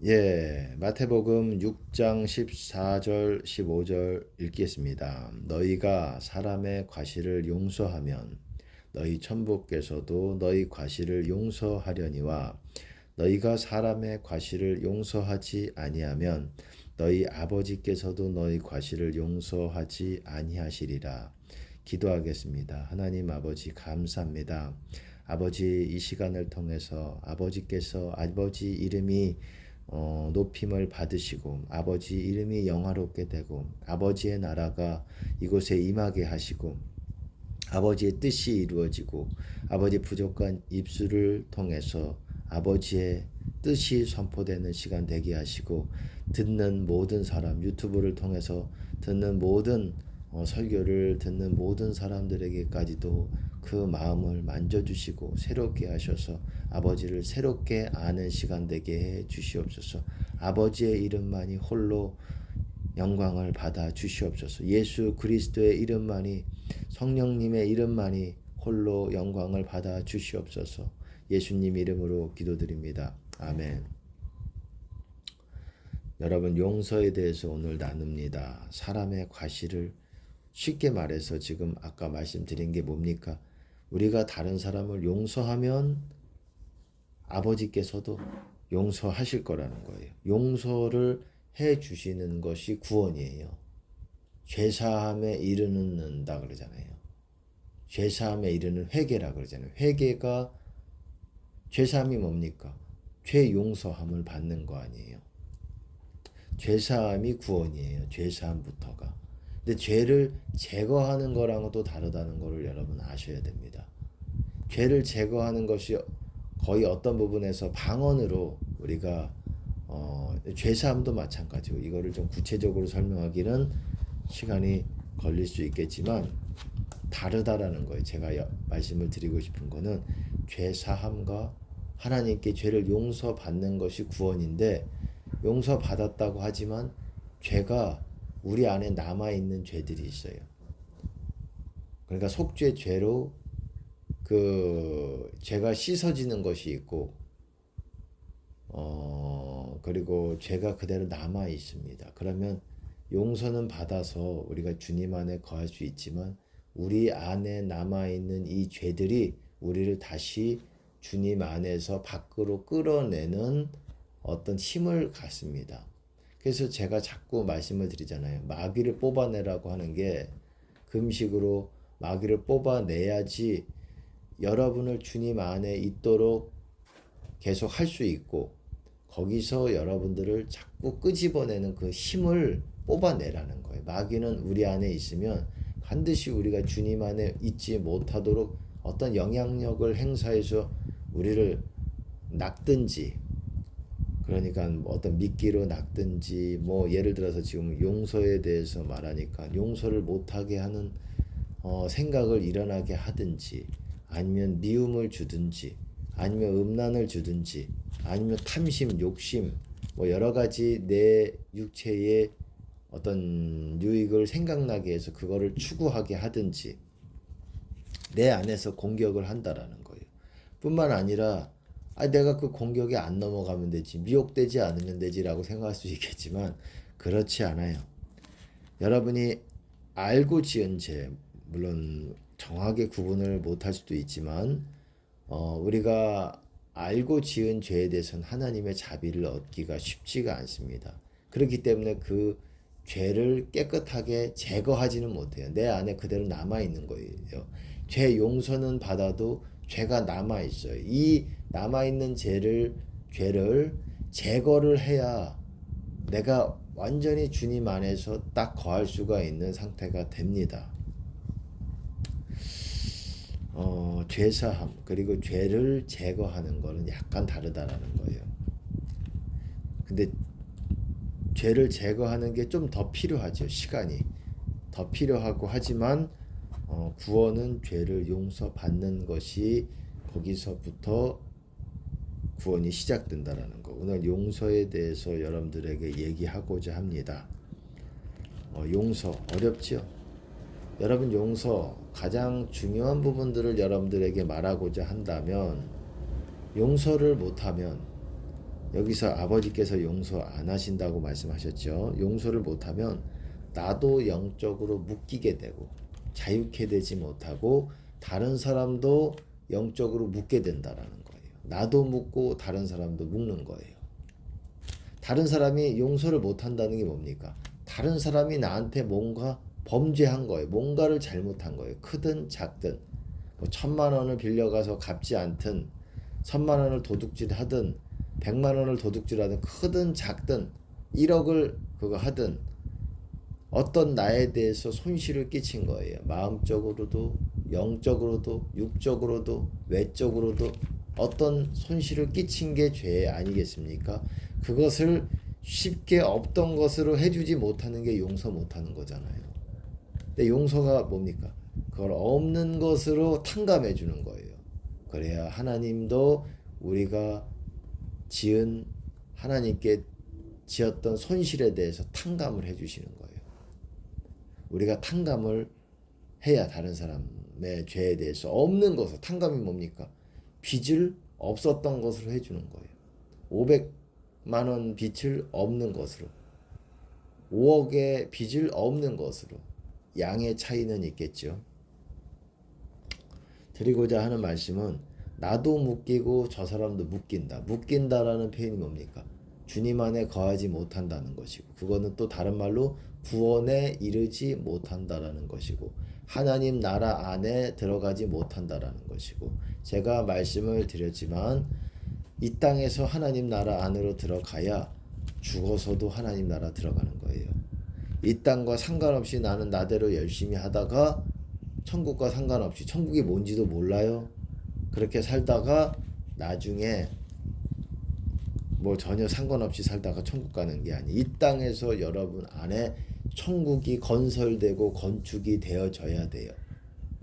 마태복음 6장 14절 15절 읽겠습니다. 너희가 사람의 과실을 용서하면 너희 천부께서도 너희 과실을 용서하려니와 너희가 사람의 과실을 용서하지 아니하면 너희 아버지께서도 너희 과실을 용서하지 아니하시리라. 기도하겠습니다. 하나님 아버지 감사합니다. 아버지 이 시간을 통해서 아버지께서 아버지 이름이 높임을 받으시고 아버지 이름이 영화롭게 되고 아버지의 나라가 이곳에 임하게 하시고 아버지의 뜻이 이루어지고 아버지 부족한 입술을 통해서 아버지의 뜻이 선포되는 시간 되게 하시고 듣는 모든 사람 유튜브를 통해서 듣는 모든 설교를 듣는 모든 사람들에게까지도 그 마음을 만져주시고 새롭게 하셔서 아버지를 새롭게 아는 시간 되게 해 주시옵소서. 아버지의 이름만이 홀로 영광을 받아 주시옵소서. 예수 그리스도의 이름만이 성령님의 이름만이 홀로 영광을 받아 주시옵소서. 예수님 이름으로 기도드립니다. 아멘. 여러분 용서에 대해서 오늘 나눕니다. 사람의 과실을 쉽게 말해서 지금 아까 말씀드린 게 뭡니까? 우리가 다른 사람을 용서하면 아버지께서도 용서하실 거라는 거예요. 용서를 해 주시는 것이 구원이에요. 죄사함에 이르는다 그러잖아요. 죄사함에 이르는 회개라 그러잖아요. 회개가 죄사함이 뭡니까? 죄 용서함을 받는 거 아니에요. 죄사함이 구원이에요. 죄사함부터가. 근데 죄를 제거하는 거랑은 또 다르다는 것을 여러분 아셔야 됩니다. 죄를 제거하는 것이 거의 어떤 부분에서 방언으로 우리가 죄사함도 마찬가지고 이거를 좀 구체적으로 설명하기는 시간이 걸릴 수 있겠지만 다르다라는 거예요. 제가 말씀을 드리고 싶은 거는 죄사함과 하나님께 죄를 용서받는 것이 구원인데 용서받았다고 하지만 죄가 우리 안에 남아있는 죄들이 있어요. 그러니까 속죄 죄로 그 죄가 씻어지는 것이 있고 그리고 죄가 그대로 남아 있습니다. 그러면 용서는 받아서 우리가 주님 안에 거할 수 있지만 우리 안에 남아 있는 이 죄들이 우리를 다시 주님 안에서 밖으로 끌어내는 어떤 힘을 갖습니다. 그래서 제가 자꾸 말씀을 드리잖아요. 마귀를 뽑아내라고 하는 게 금식으로 마귀를 뽑아내야지 여러분을 주님 안에 있도록 계속 할 수 있고 거기서 여러분들을 자꾸 끄집어내는 그 힘을 뽑아내라는 거예요. 마귀는 우리 안에 있으면 반드시 우리가 주님 안에 있지 못하도록 어떤 영향력을 행사해서 우리를 낚든지 그러니까 어떤 미끼로 낚든지 뭐 예를 들어서 지금 용서에 대해서 말하니까 용서를 못하게 하는 생각을 일어나게 하든지 아니면 미움을 주든지 아니면 음란을 주든지 아니면 탐심, 욕심 뭐 여러 가지 내 육체의 어떤 유익을 생각나게 해서 그거를 추구하게 하든지 내 안에서 공격을 한다라는 거예요. 뿐만 아니라 내가 그 공격에 안 넘어가면 되지 미혹되지 않으면 되지라고 생각할 수 있겠지만 그렇지 않아요. 여러분이 알고 지은 죄 물론 정확하게 구분을 못할 수도 있지만 우리가 알고 지은 죄에 대해서는 하나님의 자비를 얻기가 쉽지가 않습니다. 그렇기 때문에 그 죄를 깨끗하게 제거하지는 못해요. 내 안에 그대로 남아있는 거예요. 죄 용서는 받아도 죄가 남아있어요. 이 남아있는 죄를 제거를 해야 내가 완전히 주님 안에서 딱 거할 수가 있는 상태가 됩니다. 죄사함 그리고 죄를 제거하는 거는 약간 다르다라는 거예요. 근데 죄를 제거하는 게 좀 더 필요하죠. 시간이 더 필요하고 하지만 구원은 죄를 용서받는 것이 거기서부터 구원이 시작된다라는 거. 오늘 용서에 대해서 여러분들에게 얘기하고자 합니다. 용서 어렵죠? 여러분 용서 가장 중요한 부분들을 여러분들에게 말하고자 한다면 용서를 못하면 여기서 아버지께서 용서 안 하신다고 말씀하셨죠. 용서를 못하면 나도 영적으로 묶이게 되고 자유케 되지 못하고 다른 사람도 영적으로 묶게 된다라는 거예요. 나도 묶고 다른 사람도 묶는 거예요. 다른 사람이 용서를 못한다는 게 뭡니까? 다른 사람이 나한테 뭔가 범죄한 거예요. 뭔가를 잘못한 거예요. 크든 작든 뭐 1,000만 원을 빌려가서 갚지 않든 1,000만 원을 도둑질하든 100만 원을 도둑질하든 크든 작든 1억을 그거 하든 어떤 나에 대해서 손실을 끼친 거예요. 마음적으로도 영적으로도 육적으로도 외적으로도 어떤 손실을 끼친 게 죄 아니겠습니까? 그것을 쉽게 없던 것으로 해주지 못하는 게 용서 못하는 거잖아요. 근데 용서가 뭡니까? 그걸 없는 것으로 탕감해 주는 거예요. 그래야 하나님도 우리가 지은 하나님께 지었던 손실에 대해서 탕감을 해 주시는 거예요. 우리가 탕감을 해야 다른 사람의 죄에 대해서 없는 것을 탕감이 뭡니까? 빚을 없었던 것으로 해주는 거예요. 500만 원 빚을 없는 것으로 5억의 빚을 없는 것으로 양의 차이는 있겠죠. 드리고자 하는 말씀은 나도 묶이고 저 사람도 묶인다. 묶인다라는 표현이 뭡니까? 주님 안에 거하지 못한다는 것이고 그거는 또 다른 말로 구원에 이르지 못한다라는 것이고 하나님 나라 안에 들어가지 못한다라는 것이고 제가 말씀을 드렸지만 이 땅에서 하나님 나라 안으로 들어가야 죽어서도 하나님 나라 들어가는 거예요. 이 땅과 상관없이 나는 나대로 열심히 하다가 천국과 상관없이 천국이 뭔지도 몰라요. 그렇게 살다가 나중에 뭐 전혀 상관없이 살다가 천국 가는 게 아니. 이 땅에서 여러분 안에 천국이 건설되고 건축이 되어져야 돼요.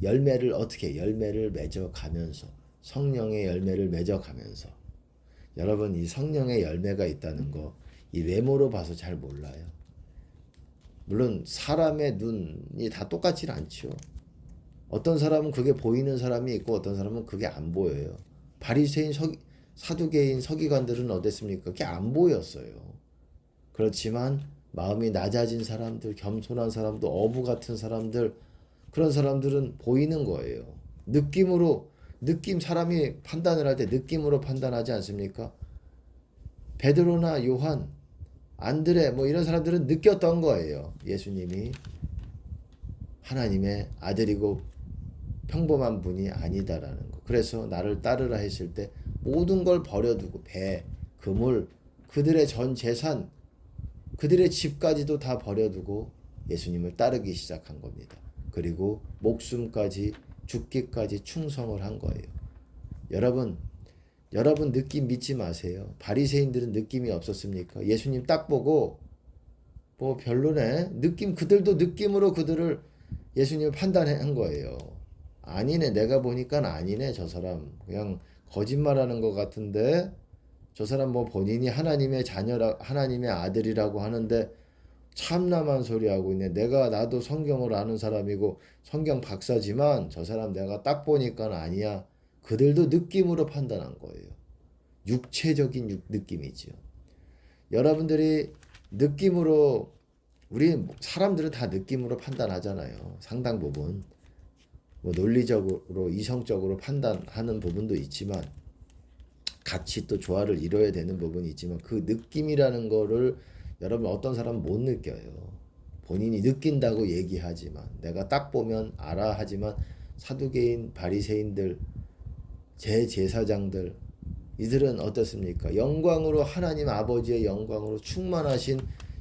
열매를 어떻게 열매를 맺어가면서 성령의 열매를 맺어가면서 여러분 이 성령의 열매가 있다는 거 이 외모로 봐서 잘 몰라요. 물론 사람의 눈이 다 똑같지는 않죠. 어떤 사람은 그게 보이는 사람이 있고 어떤 사람은 그게 안 보여요. 바리새인 사두개인 서기관들은 어땠습니까? 그게 안 보였어요. 그렇지만 마음이 낮아진 사람들, 겸손한 사람들, 어부 같은 사람들 그런 사람들은 보이는 거예요. 느낌으로 사람이 판단을 할 때 느낌으로 판단하지 않습니까? 베드로나 요한, 안드레 뭐 이런 사람들은 느꼈던 거예요. 예수님이 하나님의 아들이고 평범한 분이 아니다라는 거. 그래서 나를 따르라 했을 때 모든 걸 버려두고 배, 그물, 그들의 전 재산, 그들의 집까지도 다 버려두고 예수님을 따르기 시작한 겁니다. 그리고 목숨까지 죽기까지 충성을 한 거예요. 여러분 느낌 믿지 마세요. 바리새인들은 느낌이 없었습니까? 예수님 딱 보고 뭐 별로네. 그들도 느낌으로 그들을 예수님을 판단한 거예요. 아니네. 내가 보니까 아니네. 저 사람 그냥 거짓말하는 것 같은데 저 사람 뭐 본인이 하나님의 자녀라 하나님의 아들이라고 하는데 참남한 소리 하고 있네. 나도 성경을 아는 사람이고 성경 박사지만 저 사람 내가 딱 보니까 아니야. 그들도 느낌으로 판단한 거예요. 육체적인 느낌이지요. 여러분들이 느낌으로 우리 사람들은 다 느낌으로 판단하잖아요. 상당 부분. 뭐 논리적으로 이성적으로 판단하는 부분도 있지만 같이 또 조화를 이뤄야 되는 부분이 있지만 그 느낌이라는 거를 여러분 어떤 사람은 못 느껴요. 본인이 느낀다고 얘기하지만 내가 딱 보면 알아 하지만 사두개인 바리새인들 제사장들 이들은 어떻습니까? 영광으로 하나님 아버지의 영광으로 충만하신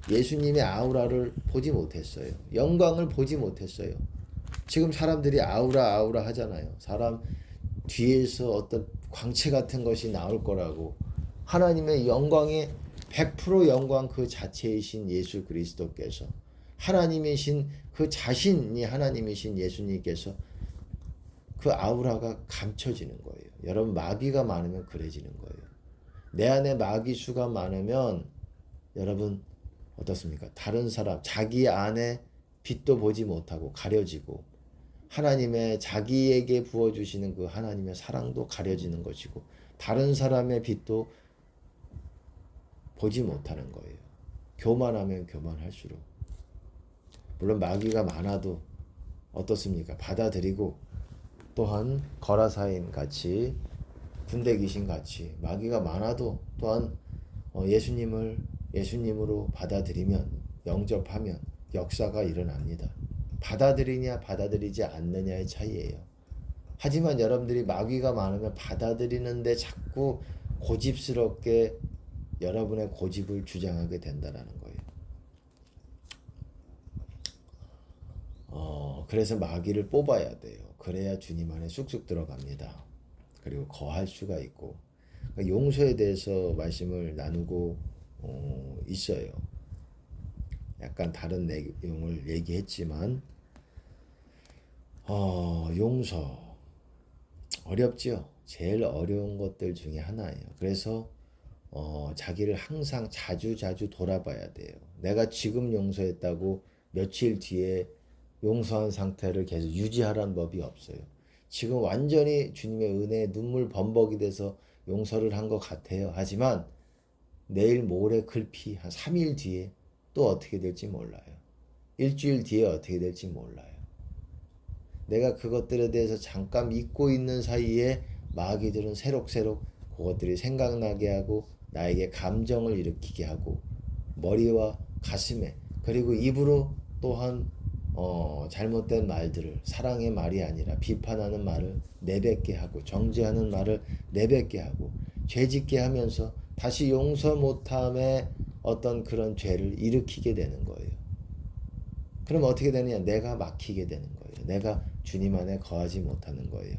예수님의 아우라를 보지 못했어요. 영광을 보지 못했어요. 지금 사람들이 아우라 하잖아요. 사람 뒤에서 어떤 광채 같은 것이 나올 거라고. 하나님의 영광의 100% 영광 그 자체이신 예수 그리스도께서 하나님이신 그 자신이 하나님이신 예수님께서 그 아우라가 감춰지는 거예요. 여러분 마귀가 많으면 그래지는 거예요. 내 안에 마귀 수가 많으면 여러분 어떻습니까? 다른 사람 자기 안에 빛도 보지 못하고 가려지고 하나님의 자기에게 부어주시는 그 하나님의 사랑도 가려지는 것이고 다른 사람의 빛도 보지 못하는 거예요. 교만하면 교만할수록. 물론 마귀가 많아도 어떻습니까? 받아들이고, 또한 거라사인 같이, 군대 귀신 같이 마귀가 많아도 또한 예수님으로 받아들이면, 영접하면 역사가 일어납니다. 받아들이냐 받아들이지 않느냐의 차이예요. 하지만 여러분들이 마귀가 많으면 받아들이는데 자꾸 고집스럽게 여러분의 고집을 주장하게 된다는 거예요. 그래서 마귀를 뽑아야 돼요. 그래야 주님 안에 쑥쑥 들어갑니다. 그리고 거할 수가 있고. 그러니까 용서에 대해서 말씀을 나누고 있어요. 약간 다른 내용을 얘기했지만 용서 어렵지요. 제일 어려운 것들 중에 하나예요. 그래서 자기를 항상 자주 돌아봐야 돼요. 내가 지금 용서했다고 며칠 뒤에 용서한 상태를 계속 유지하라는 법이 없어요. 지금 완전히 주님의 은혜에 눈물 범벅이 돼서 용서를 한 것 같아요. 하지만 내일 모레 글피 한 3일 뒤에 또 어떻게 될지 몰라요. 일주일 뒤에 어떻게 될지 몰라요. 내가 그것들에 대해서 잠깐 잊고 있는 사이에 마귀들은 새록새록 그것들이 생각나게 하고 나에게 감정을 일으키게 하고 머리와 가슴에 그리고 입으로 또한 잘못된 말들을, 사랑의 말이 아니라 비판하는 말을 내뱉게 하고 정죄하는 말을 내뱉게 하고 죄짓게 하면서 다시 용서 못함에 어떤 그런 죄를 일으키게 되는 거예요. 그럼 어떻게 되느냐? 내가 막히게 되는 거예요. 내가 주님 안에 거하지 못하는 거예요.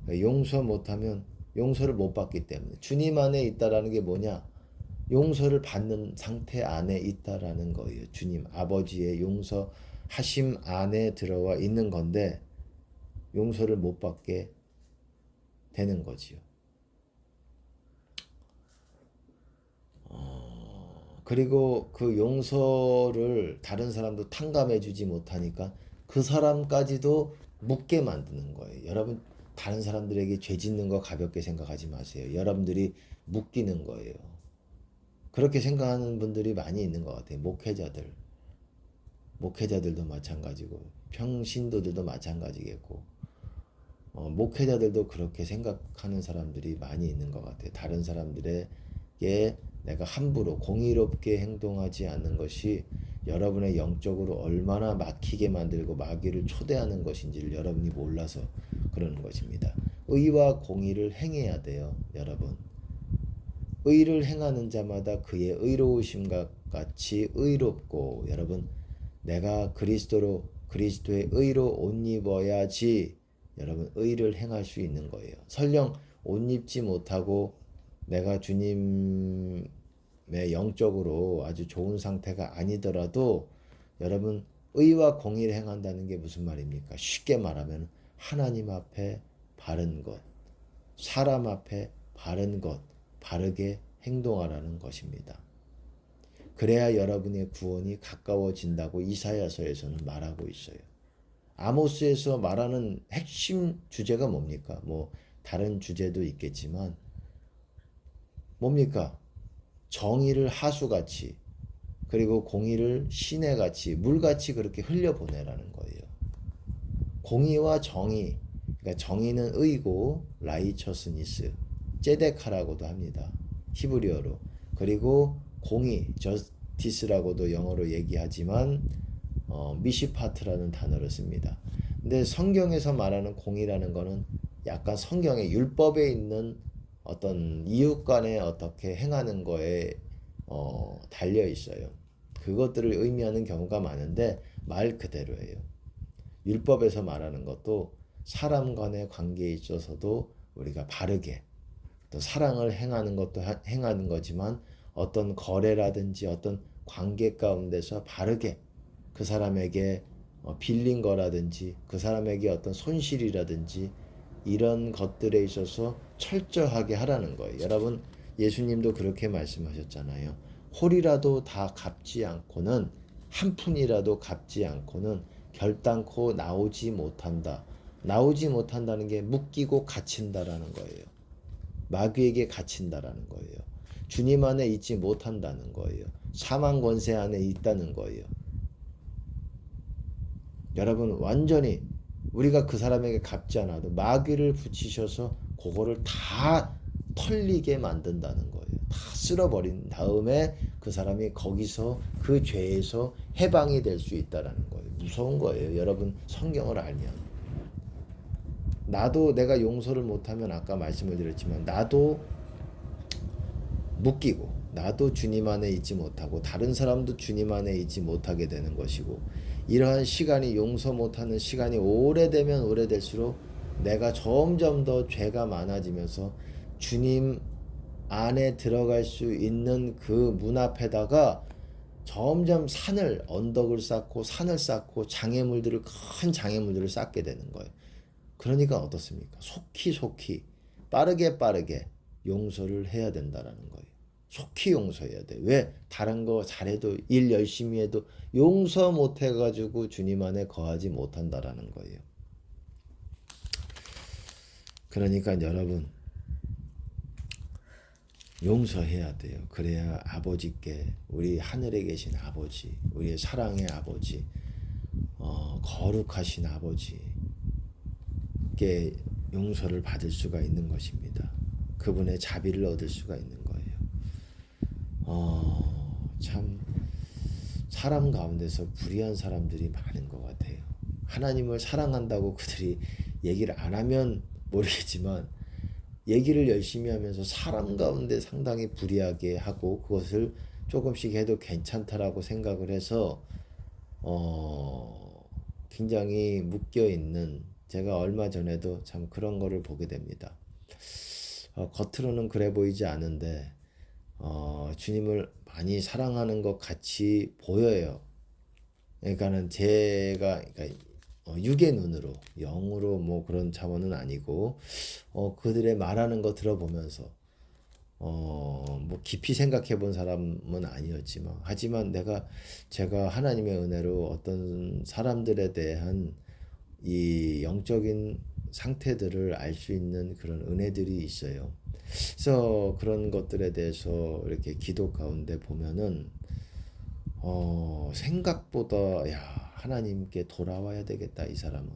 용서 못하면 용서를 못 받기 때문에. 주님 안에 있다라는 게 뭐냐? 용서를 받는 상태 안에 있다라는 거예요. 주님 아버지의 용서하심 안에 들어와 있는 건데 용서를 못 받게 되는 거지요. 그리고 그 용서를 다른 사람도 탕감해 주지 못하니까 그 사람까지도 묻게 만드는 거예요. 여러분 다른 사람들에게 죄 짓는 거 가볍게 생각하지 마세요. 여러분들이 묶이는 거예요. 그렇게 생각하는 분들이 많이 있는 것 같아요. 목회자들도 마찬가지고 평신도들도 마찬가지겠고 목회자들도 그렇게 생각하는 사람들이 많이 있는 것 같아요. 다른 사람들에게 내가 함부로 공의롭게 행동하지 않는 것이 여러분의 영적으로 얼마나 막히게 만들고 마귀를 초대하는 것인지를 여러분이 몰라서 그러는 것입니다. 의와 공의를 행해야 돼요. 여러분. 의를 행하는 자마다 그의 의로우심과 같이 의롭고 여러분 내가 그리스도의 의로 옷 입어야지 여러분 의를 행할 수 있는 거예요. 설령 옷 입지 못하고 내가 주님의 영적으로 아주 좋은 상태가 아니더라도 여러분 의와 공의를 행한다는 게 무슨 말입니까? 쉽게 말하면 하나님 앞에 바른 것, 사람 앞에 바른 것, 바르게 행동하라는 것입니다. 그래야 여러분의 구원이 가까워진다고 이사야서에서는 말하고 있어요. 아모스에서 말하는 핵심 주제가 뭡니까? 뭐 다른 주제도 있겠지만 뭡니까? 정의를 하수같이 그리고 공의를 시내같이 물같이 그렇게 흘려보내라는 거예요. 공의와 정의, 그러니까 정의는 의고 라이처스니스, 제데카라고도 합니다. 히브리어로. 그리고 공의, 저스티스라고도 영어로 얘기하지만 미시파트라는 단어를 씁니다. 근데 성경에서 말하는 공의라는 거는 약간 성경의 율법에 있는 어떤 이웃 간에 어떻게 행하는 거에 달려 있어요. 그것들을 의미하는 경우가 많은데 말 그대로예요. 율법에서 말하는 것도 사람 간의 관계에 있어서도 우리가 바르게 또 사랑을 행하는 것도 행하는 거지만 어떤 거래라든지 어떤 관계 가운데서 바르게 그 사람에게 빌린 거라든지 그 사람에게 어떤 손실이라든지 이런 것들에 있어서 철저하게 하라는 거예요. 여러분 예수님도 그렇게 말씀하셨잖아요. 홀이라도 다 갚지 않고는 한 푼이라도 갚지 않고는 결단코 나오지 못한다. 나오지 못한다는 게 묶이고 갇힌다라는 거예요. 마귀에게 갇힌다라는 거예요. 주님 안에 있지 못한다는 거예요. 사망 권세 안에 있다는 거예요. 여러분 완전히 우리가 그 사람에게 갚지 않아도 마귀를 붙이셔서 그거를 다 털리게 만든다는 거예요. 다 쓸어버린 다음에 그 사람이 거기서 그 죄에서 해방이 될 수 있다라는 거예요. 무서운 거예요. 여러분 성경을 알면. 나도 내가 용서를 못하면 아까 말씀을 드렸지만 나도 묶이고 나도 주님 안에 있지 못하고 다른 사람도 주님 안에 있지 못하게 되는 것이고 이러한 시간이 용서 못하는 시간이 오래되면 오래될수록 내가 점점 더 죄가 많아지면서 주님 안에 들어갈 수 있는 그 문 앞에다가 점점 언덕을 쌓고 산을 쌓고 큰 장애물들을 쌓게 되는 거예요. 그러니까 어떻습니까? 속히 빠르게 용서를 해야 된다라는 거예요. 속히 용서해야 돼. 왜? 다른 거 잘해도 일 열심히 해도 용서 못 해가지고 주님 안에 거하지 못한다라는 거예요. 그러니까 여러분 용서해야 돼요. 그래야 아버지께 우리 하늘에 계신 아버지, 우리의 사랑의 아버지, 거룩하신 아버지께 용서를 받을 수가 있는 것입니다. 그분의 자비를 얻을 수가 있는 거예요. 참 사람 가운데서 불의한 사람들이 많은 것 같아요. 하나님을 사랑한다고 그들이 얘기를 안 하면 모르겠지만 얘기를 열심히 하면서 사람 가운데 상당히 불의하게 하고 그것을 조금씩 해도 괜찮다라고 생각을 해서 굉장히 묶여있는 제가 얼마 전에도 참 그런 거를 보게 됩니다. 겉으로는 그래 보이지 않은데 주님을 많이 사랑하는 것 같이 보여요. 그러니까는 제가 육의 눈으로 영으로 뭐 그런 차원은 아니고 그들의 말하는 거 들어보면서 뭐 깊이 생각해 본 사람은 아니었지만 하지만 제가 하나님의 은혜로 어떤 사람들에 대한 이 영적인 상태들을 알 수 있는 그런 은혜들이 있어요. 그래서 그런 것들에 대해서 이렇게 기도 가운데 보면은 생각보다 야 하나님께 돌아와야 되겠다. 이 사람은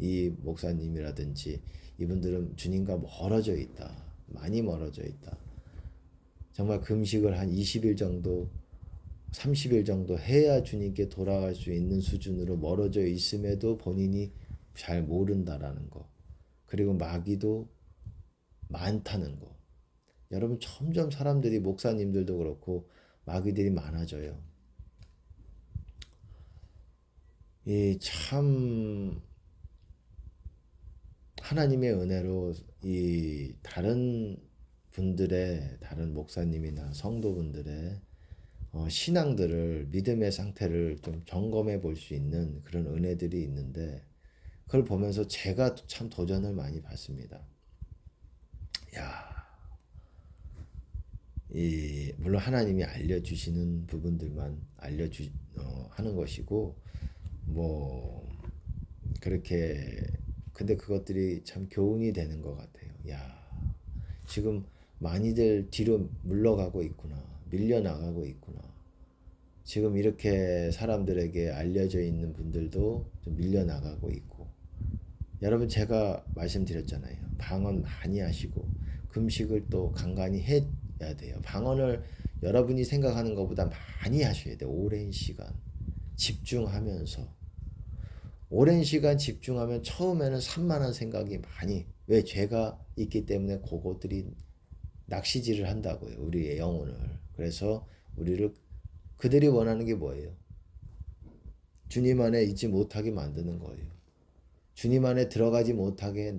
이 목사님이라든지 이분들은 주님과 멀어져 있다. 많이 멀어져 있다. 정말 금식을 한 20일 정도 30일 정도 해야 주님께 돌아갈 수 있는 수준으로 멀어져 있음에도 본인이 잘 모른다라는 거. 그리고 마귀도 많다는 거. 여러분 점점 사람들이 목사님들도 그렇고 마귀들이 많아져요. 이 참 하나님의 은혜로 이 다른 목사님이나 성도분들의 신앙들을 믿음의 상태를 좀 점검해 볼 수 있는 그런 은혜들이 있는데 그걸 보면서 제가 참 도전을 많이 받습니다. 물론 하나님이 알려주시는 부분들만 하는 것이고 뭐 그렇게 근데 그것들이 참 교훈이 되는 것 같아요. 지금 많이들 뒤로 물러가고 있구나. 밀려나가고 있구나. 지금 이렇게 사람들에게 알려져 있는 분들도 좀 밀려나가고 있고 여러분 제가 말씀드렸잖아요. 방언 많이 하시고 금식을 또 간간히 해야 돼요. 방언을 여러분이 생각하는 것보다 많이 하셔야 돼요. 오랜 시간 집중하면서 오랜 시간 집중하면 처음에는 산만한 생각이 많이 왜 죄가 있기 때문에 그것들이 낚시질을 한다고요. 우리의 영혼을. 그래서 그들이 원하는 게 뭐예요? 주님 안에 있지 못하게 만드는 거예요. 주님 안에 들어가지 못하게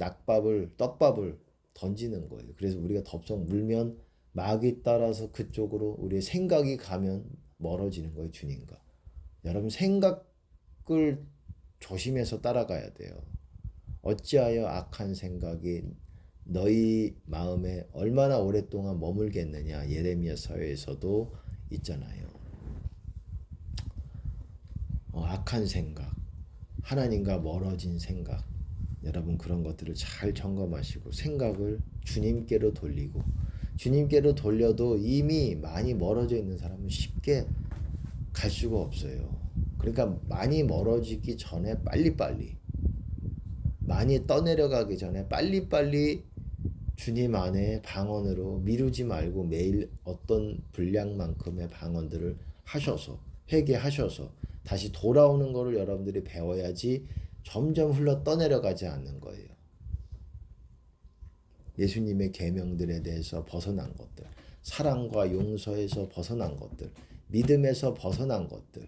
떡밥을 던지는 거예요. 그래서 우리가 덥석 물면 마귀 따라서 그쪽으로 우리의 생각이 가면 멀어지는 거예요. 주님과. 여러분 생각을 조심해서 따라가야 돼요. 어찌하여 악한 생각이 너희 마음에 얼마나 오랫동안 머물겠느냐. 예레미야서에서도 있잖아요. 악한 생각, 하나님과 멀어진 생각, 여러분 그런 것들을 잘 점검하시고 생각을 주님께로 돌리고 주님께로 돌려도 이미 많이 멀어져 있는 사람은 쉽게 갈 수가 없어요. 그러니까 많이 멀어지기 전에 빨리빨리, 많이 떠내려가기 전에 빨리빨리 주님 안에 방언으로 미루지 말고 매일 어떤 분량만큼의 방언들을 하셔서 회개하셔서 다시 돌아오는 거를 여러분들이 배워야지 점점 흘러 떠내려가지 않는 거예요. 예수님의 계명들에 대해서 벗어난 것들, 사랑과 용서에서 벗어난 것들, 믿음에서 벗어난 것들,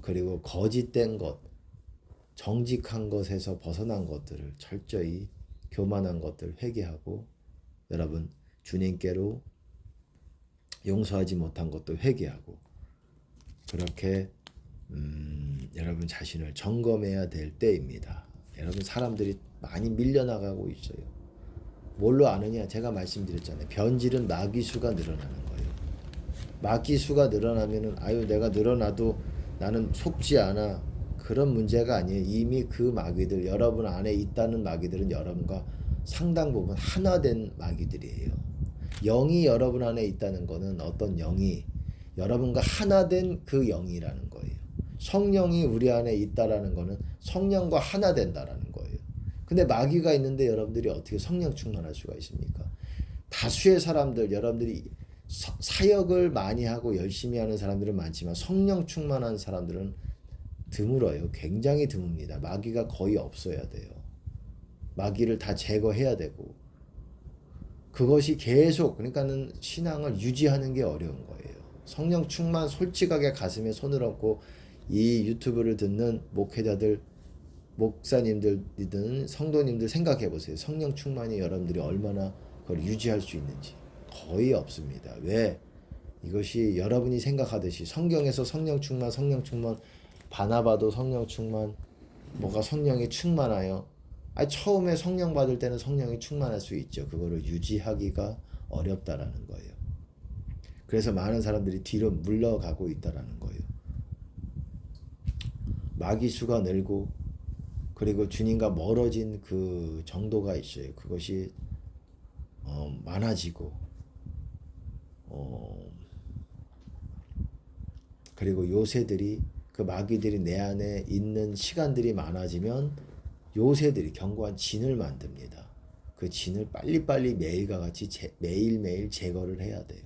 그리고 거짓된 것, 정직한 것에서 벗어난 것들을 철저히 교만한 것들 회개하고 여러분 주님께로 용서하지 못한 것도 회개하고 그렇게 여러분 자신을 점검해야 될 때입니다. 여러분 사람들이 많이 밀려나가고 있어요. 뭘로 아느냐? 제가 말씀드렸잖아요. 변질은 마귀수가 늘어나는 거예요. 마귀수가 늘어나면은 아유 내가 늘어나도 나는 속지 않아. 그런 문제가 아니에요. 이미 그 마귀들 여러분 안에 있다는 마귀들은 여러분과 상당 부분 하나된 마귀들이에요. 영이 여러분 안에 있다는 거는 어떤 영이 여러분과 하나된 그 영이라는 거예요. 성령이 우리 안에 있다라는 거는 성령과 하나 된다라는 거예요. 근데 마귀가 있는데 여러분들이 어떻게 성령 충만할 수가 있습니까? 다수의 사람들, 여러분들이 사역을 많이 하고 열심히 하는 사람들은 많지만 성령 충만한 사람들은 드물어요. 굉장히 드뭅니다. 마귀가 거의 없어야 돼요. 마귀를 다 제거해야 되고 그것이 계속 그러니까는 신앙을 유지하는 게 어려운 거예요. 성령 충만 솔직하게 가슴에 손을 얹고 이 유튜브를 듣는 목회자들, 목사님들이든 성도님들 생각해 보세요. 성령 충만이 여러분들이 얼마나 그걸 유지할 수 있는지 거의 없습니다. 왜? 이것이 여러분이 생각하듯이 성경에서 성령 충만 바나바도 성령 충만 뭐가 성령이 충만하여 처음에 성령 받을 때는 성령이 충만할 수 있죠. 그거를 유지하기가 어렵다라는 거예요. 그래서 많은 사람들이 뒤로 물러가고 있다라는 거예요. 마귀 수가 늘고 그리고 주님과 멀어진 그 정도가 있어요. 그것이 많아지고 그리고 요새들이 그 마귀들이 내 안에 있는 시간들이 많아지면 요새들이 견고한 진을 만듭니다. 그 진을 빨리빨리 매일과 같이 매일매일 제거를 해야 돼요.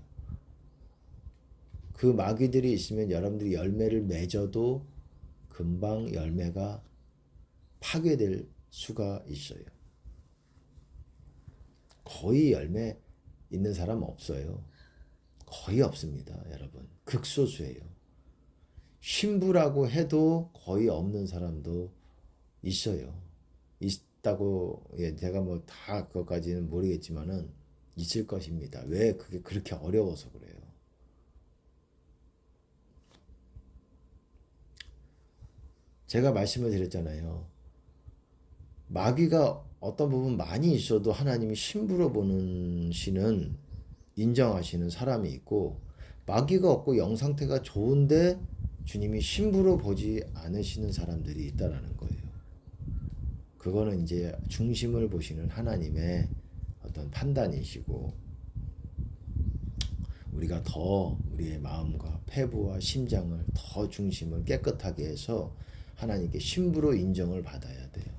그 마귀들이 있으면 여러분들이 열매를 맺어도 금방 열매가 파괴될 수가 있어요. 거의 열매 있는 사람 없어요. 거의 없습니다, 여러분. 극소수예요. 신부라고 해도 거의 없는 사람도 있어요. 있다고 제가 뭐 다 그것까지는 모르겠지만은 있을 것입니다. 왜 그게 그렇게 어려워서 그래요. 제가 말씀을 드렸잖아요. 마귀가 어떤 부분 많이 있어도 하나님이 신부로 보시는 인정하시는 사람이 있고 마귀가 없고 영 상태가 좋은데 주님이 신부로 보지 않으시는 사람들이 있다라는 거예요. 그거는 이제 중심을 보시는 하나님의 어떤 판단이시고 우리가 더 우리의 마음과 폐부와 심장을 더 중심을 깨끗하게 해서 하나님께 신부로 인정을 받아야 돼요.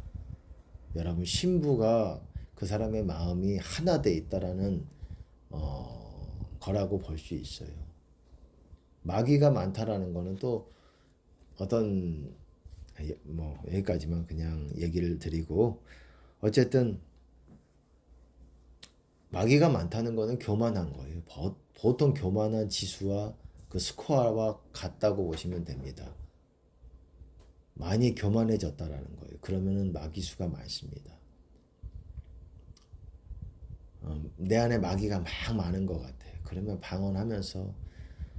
여러분 신부가 그 사람의 마음이 하나 돼 있다라는 거라고 볼 수 있어요. 마귀가 많다라는 거는 또 어떤 뭐 여기까지만 그냥 얘기를 드리고 어쨌든 마귀가 많다는 거는 교만한 거예요. 보통 교만한 지수와 그 스코어와 같다고 보시면 됩니다. 많이 교만해졌다라는 거예요. 그러면은 마귀 수가 많습니다. 내 안에 마귀가 막 많은 것 같아요. 그러면 방언하면서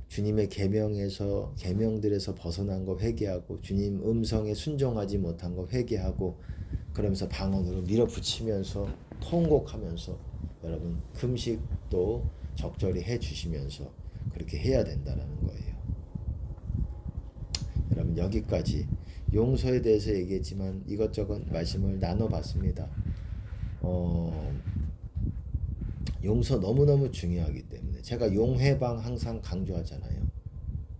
주님의 계명들에서 벗어난 거 회개하고 주님 음성에 순종하지 못한 거 회개하고 그러면서 방언으로 밀어붙이면서 통곡하면서 여러분 금식도 적절히 해주시면서 그렇게 해야 된다는 거예요. 여러분 여기까지 용서에 대해서 얘기했지만 이것저것 말씀을 나눠봤습니다. 용서 너무너무 중요하기 때문에 제가 용회방 항상 강조하잖아요.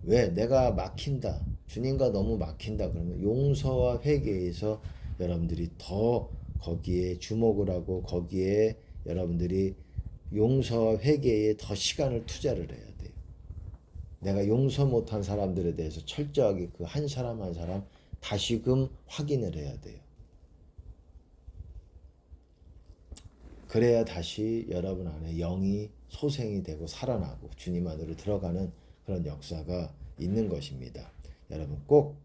왜? 내가 막힌다. 주님과 너무 막힌다. 그러면 용서와 회개에서 여러분들이 더 거기에 주목을 하고 거기에 여러분들이 용서와 회개에 더 시간을 투자를 해야 돼요. 내가 용서 못한 사람들에 대해서 철저하게 그 한 사람 한 사람 다시금 확인을 해야 돼요. 그래야 다시 여러분 안에 영이 소생이 되고 살아나고 주님 안으로 들어가는 그런 역사가 있는 것입니다. 여러분 꼭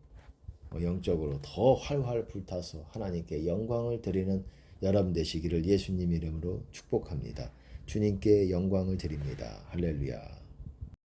영적으로 더 활활 불타서 하나님께 영광을 드리는 여러분 되시기를 예수님 이름으로 축복합니다. 주님께 영광을 드립니다. 할렐루야.